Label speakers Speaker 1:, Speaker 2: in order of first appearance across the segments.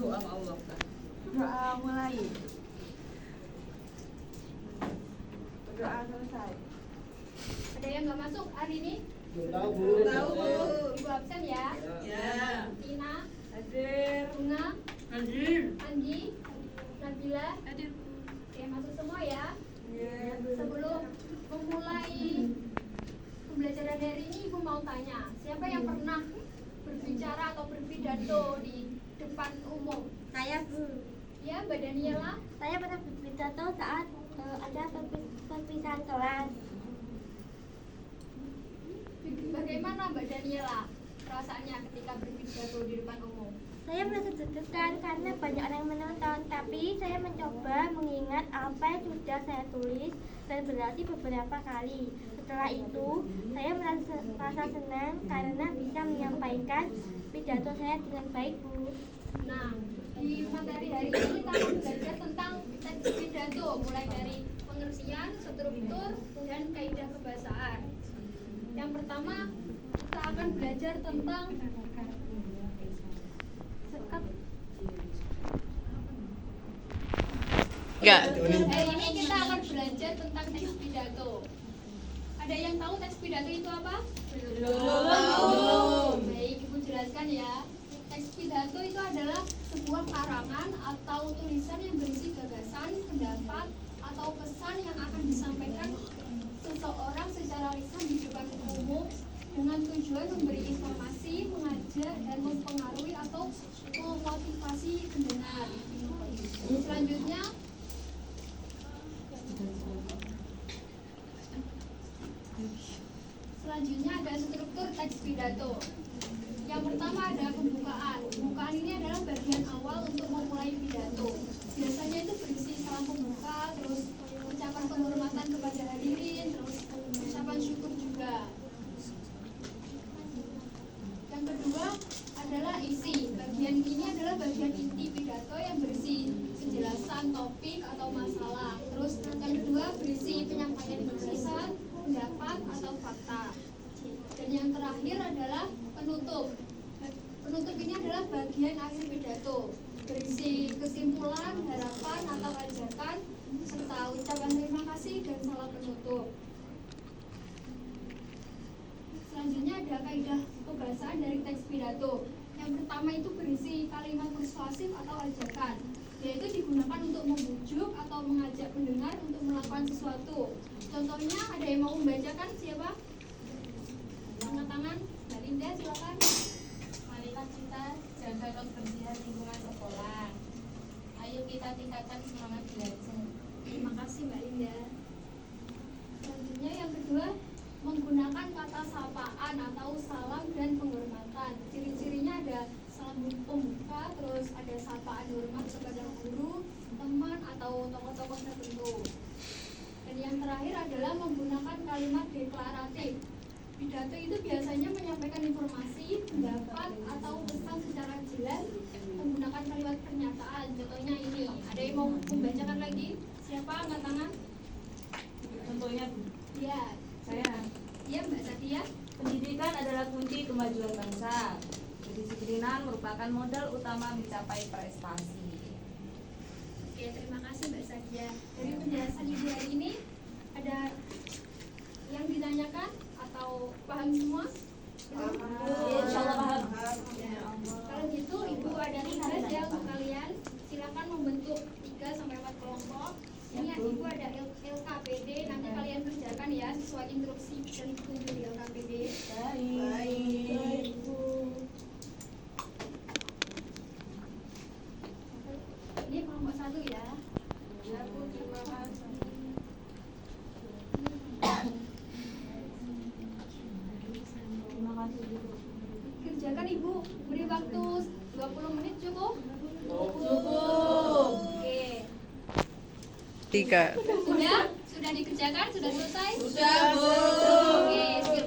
Speaker 1: doa sama Allah.
Speaker 2: Doa mulai. Doa selesai.
Speaker 3: Ada yang nggak masuk hari ini?
Speaker 4: Tahu Bu.
Speaker 1: Tahu Bu.
Speaker 3: Ibu absen ya?
Speaker 1: Ya.
Speaker 3: Tina,
Speaker 1: Hadir.
Speaker 3: Bunga,
Speaker 1: Hadir.
Speaker 3: Andi, Nabila.
Speaker 1: Hadir.
Speaker 3: Oke, masuk semua ya.
Speaker 1: Ya.
Speaker 3: Sebelum memulai pembelajaran hari ini, Ibu mau tanya, siapa yang pernah berbicara atau berpidato di depan umum?
Speaker 5: Saya Bu.
Speaker 3: Ya, Mbak Daniela.
Speaker 5: Saya pernah berpidato saat ada perpisahan kelas.
Speaker 3: Bagaimana Mbak Daniela perasaannya ketika berpidato di depan umum?
Speaker 5: Saya merasa deg-degan karena banyak orang yang menonton, tapi saya mencoba mengingat apa yang sudah saya tulis dan berlatih beberapa kali. Setelah itu, saya merasa senang karena bisa menyampaikan pidato saya dengan baik, Bu.
Speaker 3: Nah, di materi hari ini kita akan belajar tentang teks pidato, mulai dari pengertian, struktur, dan kaidah kebahasaan. Yang pertama, kita akan belajar tentang sekap. Hari ini kita akan belajar tentang teks pidato. Ada yang tahu teks pidato itu apa? Belum. Baik, Ibu jelaskan ya. Teks pidato itu adalah sebuah karangan atau tulisan yang berisi gagasan, pendapat, atau pesan yang akan disampaikan seseorang secara lisan di depan umum dengan tujuan memberi informasi, mengajak, dan mempengaruhi atau memotivasi pendengar. Selanjutnya ada struktur teks pidato. Yang pertama ada pembukaan. Pembukaan ini adalah bagian awal untuk memulai pidato. Biasanya itu berisi salam pembuka, terus ucapan penghormatan kepada hadirin, terus ucapan syukur juga. Yang kedua adalah isi. Bagian ini adalah bagian inti pidato yang berisi penjelasan topik atau masalah. Terus yang kedua berisi penyampaian gagasan, pendapat atau fakta. Dan yang terakhir adalah penutup. Penutup ini adalah bagian akhir pidato, berisi kesimpulan, harapan atau ajakan, serta ucapan terima kasih dan salam penutup. Selanjutnya ada kaidah kebahasaan dari teks pidato. Yang pertama itu berisi kalimat persuasif atau ajakan, yaitu digunakan untuk membujuk atau mengajak pendengar untuk melakukan sesuatu. Contohnya ada yang mau membacakan, siapa? Angkat tangan, Mbak Linda silakan.
Speaker 6: Marilah kita jaga kebersihan lingkungan sekolah. Ayo kita tingkatkan semangat belajar.
Speaker 3: Terima kasih Mbak Linda. Selanjutnya yang kedua, menggunakan kata sapaan atau salam dan penghormatan. Ciri-cirinya ada salam pembuka, terus ada sapaan hormat kepada guru, teman atau tokoh-tokoh tertentu. Dan yang terakhir adalah menggunakan kalimat deklaratif. Pidato itu biasanya menyampaikan informasi, pendapat, atau pesan secara jelas menggunakan kalimat pernyataan. Contohnya ini, ada yang mau membacakan lagi? Siapa angkat tangan?
Speaker 1: Contohnya
Speaker 3: Ya,
Speaker 1: saya.
Speaker 3: ya Mbak Satia.
Speaker 7: Pendidikan adalah kunci kemajuan bangsa. Kedisiplinan merupakan modal utama mencapai prestasi.
Speaker 3: Oke, terima kasih Mbak Satia. Dari penjelasan Ibu hari ini, ada yang ditanyakan atau paham semua?
Speaker 7: Insya Allah paham.
Speaker 3: Ya. Kalau gitu, Ibu ada tugas ya untuk kalian. Silakan membentuk 3-4 kelompok. Ini Ibu ada LKPD, nanti kalian kerjakan ya sesuai instruksi dan petunjuk di LKPD.
Speaker 1: Baik.
Speaker 3: Ini kelompok 1 ya.
Speaker 1: Ya Bu, terima kasih.
Speaker 7: Terima kasih Bu.
Speaker 3: Kerjakan Ibu, beri waktu 20 menit cukup?
Speaker 1: Cukup.
Speaker 3: Oke.
Speaker 8: 3.
Speaker 3: Sudah dikerjakan? Sudah selesai?
Speaker 1: Sudah Bu.
Speaker 3: Oke, sip.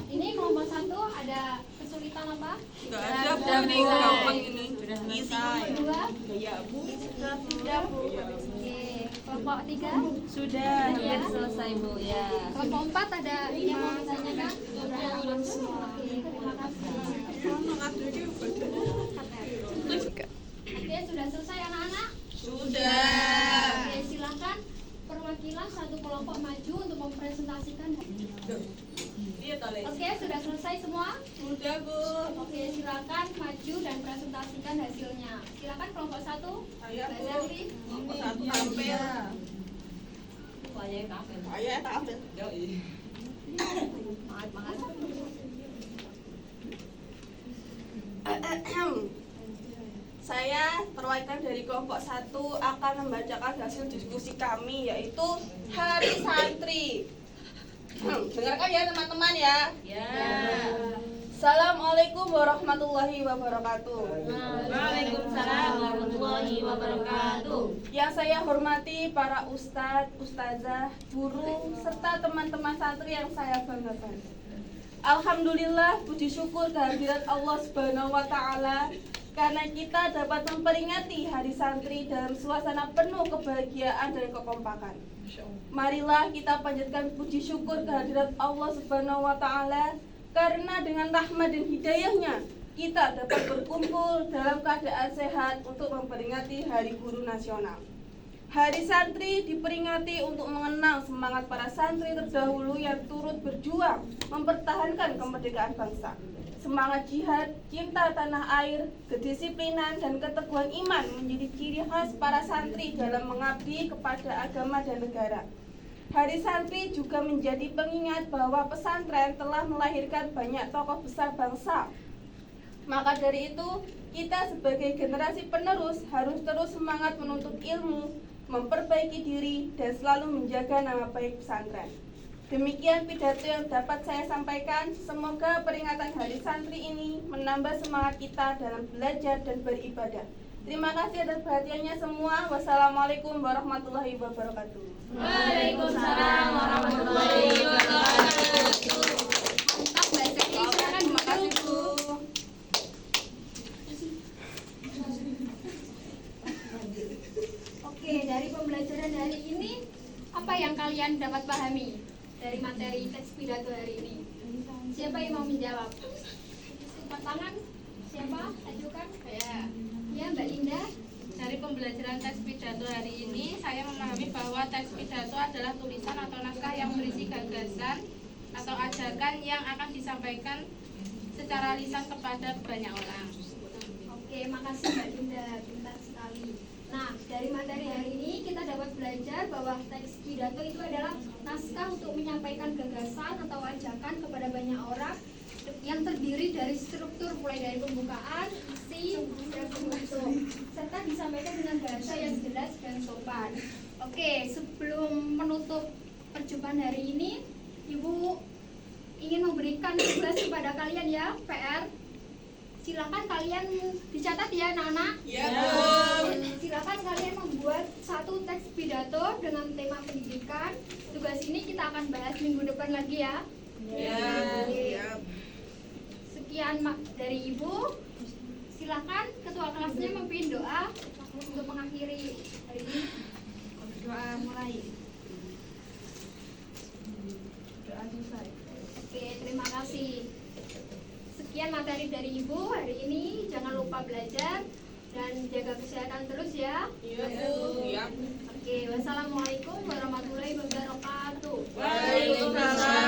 Speaker 3: Ini kelompok 1 ada kesulitan apa?
Speaker 1: Enggak ada Bu, ini gampang ini.
Speaker 3: Kedua?
Speaker 1: Ya Bu.
Speaker 3: Sudah Bu. Oke, kelompok 3?
Speaker 7: Sudah,
Speaker 3: Ya.
Speaker 7: selesai Bu ya.
Speaker 3: Kelompok 4 ada yang mau ditanyakan? Oke, terima kasih. Oke, sudah selesai semua?
Speaker 1: Sudah, Bu.
Speaker 3: Oke, silakan maju dan presentasikan hasilnya. Silakan kelompok 1.
Speaker 1: Ayo,
Speaker 3: Mbak
Speaker 1: Bu.
Speaker 3: Zelri.
Speaker 1: Kelompok 1 tampil. Ayo, tampil. Saya perwakilan dari kelompok 1 akan membacakan hasil diskusi kami, yaitu Hari Santri. Dengarkan ya teman-teman ya. Assalamualaikum warahmatullahi wabarakatuh.
Speaker 7: Waalaikumsalam warahmatullahi wabarakatuh.
Speaker 1: Yang saya hormati para ustadz, ustazah, guru, serta teman-teman santri yang saya banggakan. Alhamdulillah, puji syukur kehadirat Allah Subhanahu wa Ta'ala karena kita dapat memperingati Hari Santri dalam suasana penuh kebahagiaan dan kekompakan. Marilah kita panjatkan puji syukur kehadirat Allah Subhanahu wa Ta'ala karena dengan rahmat dan hidayahnya kita dapat berkumpul dalam keadaan sehat untuk memperingati Hari Guru Nasional. Hari Santri diperingati untuk mengenang semangat para santri terdahulu yang turut berjuang mempertahankan kemerdekaan bangsa. Semangat jihad, cinta tanah air, kedisiplinan, dan keteguhan iman menjadi ciri khas para santri dalam mengabdi kepada agama dan negara. Hari Santri juga menjadi pengingat bahwa pesantren telah melahirkan banyak tokoh besar bangsa. Maka dari itu, kita sebagai generasi penerus harus terus semangat menuntut ilmu, memperbaiki diri, dan selalu menjaga nama baik pesantren. Demikian pidato yang dapat saya sampaikan. Semoga peringatan Hari Santri ini menambah semangat kita dalam belajar dan beribadah. Terima kasih atas perhatiannya semua. Wassalamualaikum warahmatullahi wabarakatuh.
Speaker 6: Waalaikumsalam warahmatullahi wabarakatuh.
Speaker 3: Mantap, Mbak Zelri. Silakan
Speaker 1: Terima kasih, Bu.
Speaker 3: Oke, dari pembelajaran hari ini, apa yang kalian dapat pahami dari materi teks pidato hari ini? Siapa yang mau menjawab? Angkat tangan. Siapa? Ajukan. Ya, Mbak Linda.
Speaker 6: Dari pembelajaran teks pidato hari ini, saya memahami bahwa teks pidato adalah tulisan atau naskah yang berisi gagasan atau ajakan yang akan disampaikan secara lisan kepada banyak orang.
Speaker 3: Oke, makasih Mbak Linda. Pintar sekali. Nah, dari materi hari ini kita dapat belajar bahwa teks pidato itu adalah naskah untuk menyampaikan gagasan atau ajakan kepada banyak orang yang terdiri dari struktur mulai dari pembukaan, isi, dan penutup, serta disampaikan dengan bahasa yang jelas dan sopan. Oke, sebelum menutup perjumpaan hari ini, Ibu ingin memberikan tugas kepada kalian ya, PR. Silakan kalian dicatat ya anak-anak.
Speaker 1: Ya, Bu.
Speaker 3: Silakan kalian membuat satu teks pidato dengan tema pendidikan. Tugas ini kita akan bahas minggu depan lagi ya.
Speaker 1: Ya.
Speaker 3: Sekian dari Ibu. Silakan ketua kelasnya memimpin doa untuk mengakhiri hari ini.
Speaker 2: Doa mulai. Doa selesai.
Speaker 3: Oke, terima kasih. Sekian materi dari Ibu hari ini. Jangan lupa belajar dan jaga kesehatan terus ya.
Speaker 1: Iya, Bu. Ya.
Speaker 3: Oke, wassalamualaikum warahmatullahi wabarakatuh.
Speaker 1: Waalaikumsalam